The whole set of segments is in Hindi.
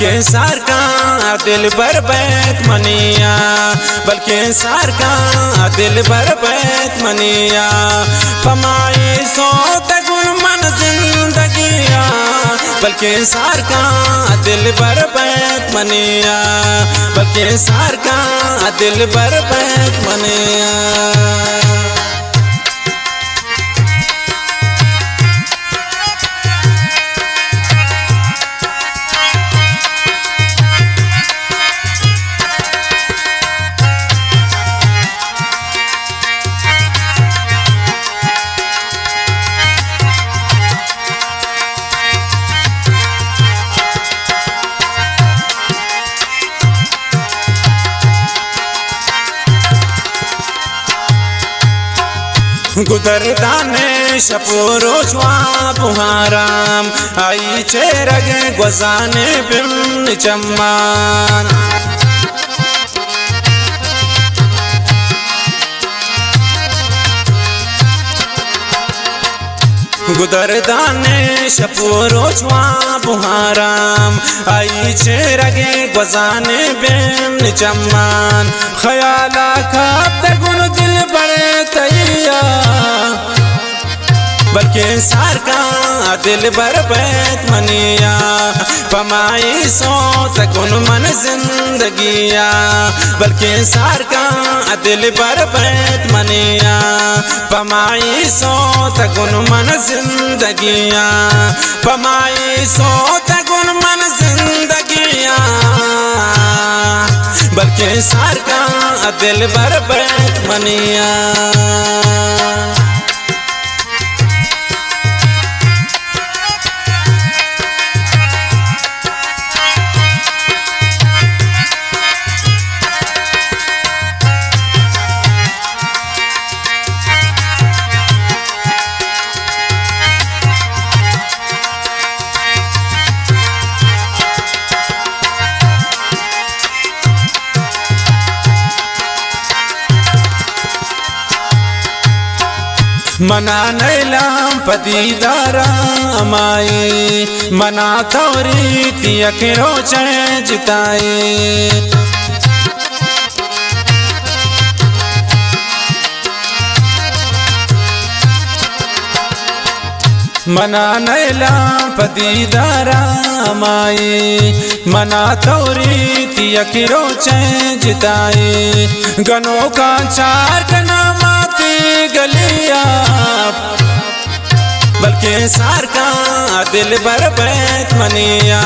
बल्कि सार का दिल भर बैत मनिया, बल्कि सार का दिल भर बैत मनिया। फमाई सोत गुन मन जिंदगिया, बल्कि सार का दिल भर बैत मनिया, बल्कि सार का दिल भर बैत मनिया। गुदरदाने शपोरो ज्वाब हाराम, आई चेरग गुजाने बिन चम्मान। गुदरदाने शपोरो ज्वाब हाराम, आई चेरगे गुजाने बिन चम्मान। ख्याला खाब गुन दिल बड़े तैया, बल्कि सार का दिल भर बैत मनिया। फमाई सोत गुन मन जिंदगिया, बल्कि सार का दिल भर बैत मनिया। फमाई सोत गुन मन जिंदगिया, फमाई सोत गुन मन जिंदगिया, बल्कि सार का दिल भर बैत मनिया। मना नैलाम पदीदारा माई, मना तोरी तिया के रोचे जिताए। मना नैलाम पदीदारा माई, मना तोरी तिया के रोचे जिताए। गनों का चार कना गलिया, बल्कि सार का दिल भर बैत मनिया।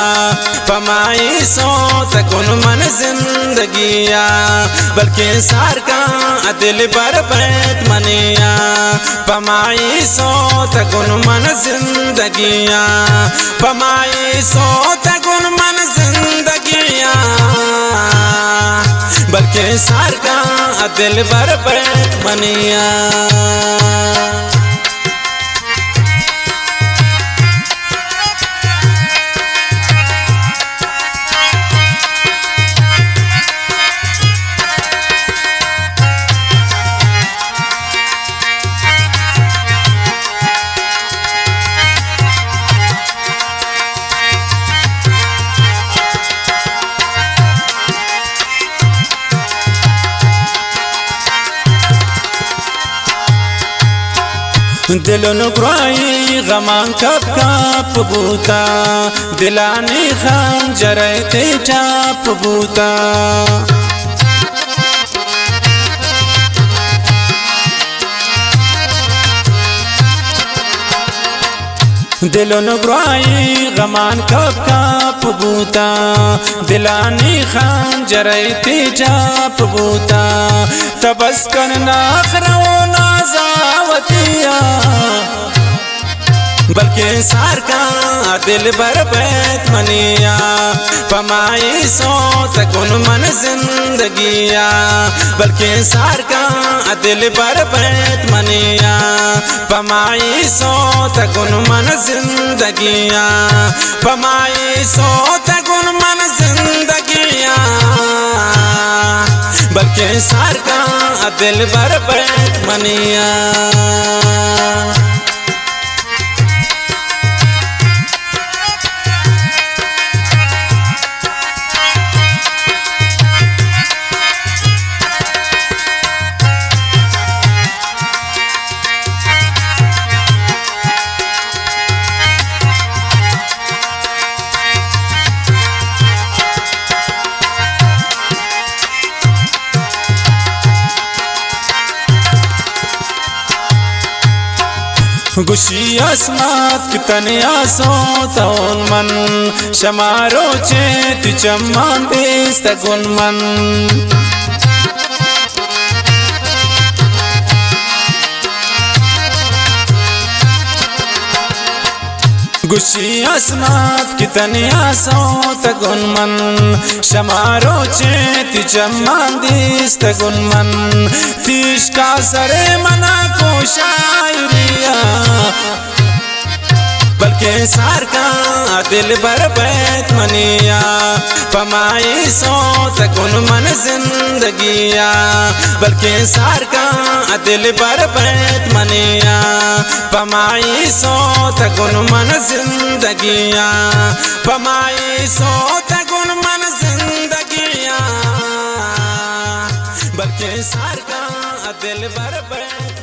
फमाई सोत गुन मन जिंदगिया, बल्कि सार का दिल भर बैत मनिया। फमाई सोत गुन मन जिंदगिया, फमाई सोत गुन मन जिंदगिया, बल्कि सार का दिल भर बैत मनिया। दिलों ग्राई गमान कप कप बूता, दिलानी खान जरते टाप बूता। दिलों ग्राई गमान कप कप बूता, दिलानी खान जरते टाप बूता। तबस करना खरो नाजावतिया, बल्कि सार का दिल भर बैत मनिया। फमाई सोत गुन मन जिंदगिया, बल्कि सार का दिल भर बैत मनिया। फमाई सोत गुन मन जिंदगिया, फमाई सोत गुन मन जिंदगिया, बल्कि सार का दिल भर बैत मनिया। गुशी अस्मात कितनिया सोतौन मन शमारो चेत चम्मान बेस्त गुन मन गुशी अस्मात कितनिया सोत गुन मन शमारो चेत चम्मान बेस्त गुन मन तीस का सरे मना को शायरिया बल्कि सार का दिल भर बैत मनिया पमाई सोत गुन मन जिंदगिया बल्कि सार का दिल भर बैत मनिया पमाई सोत गुन मन जिंदगिया पमाई सोत गुन मन जिंदगिया बल्कि सार का दिल भर बैत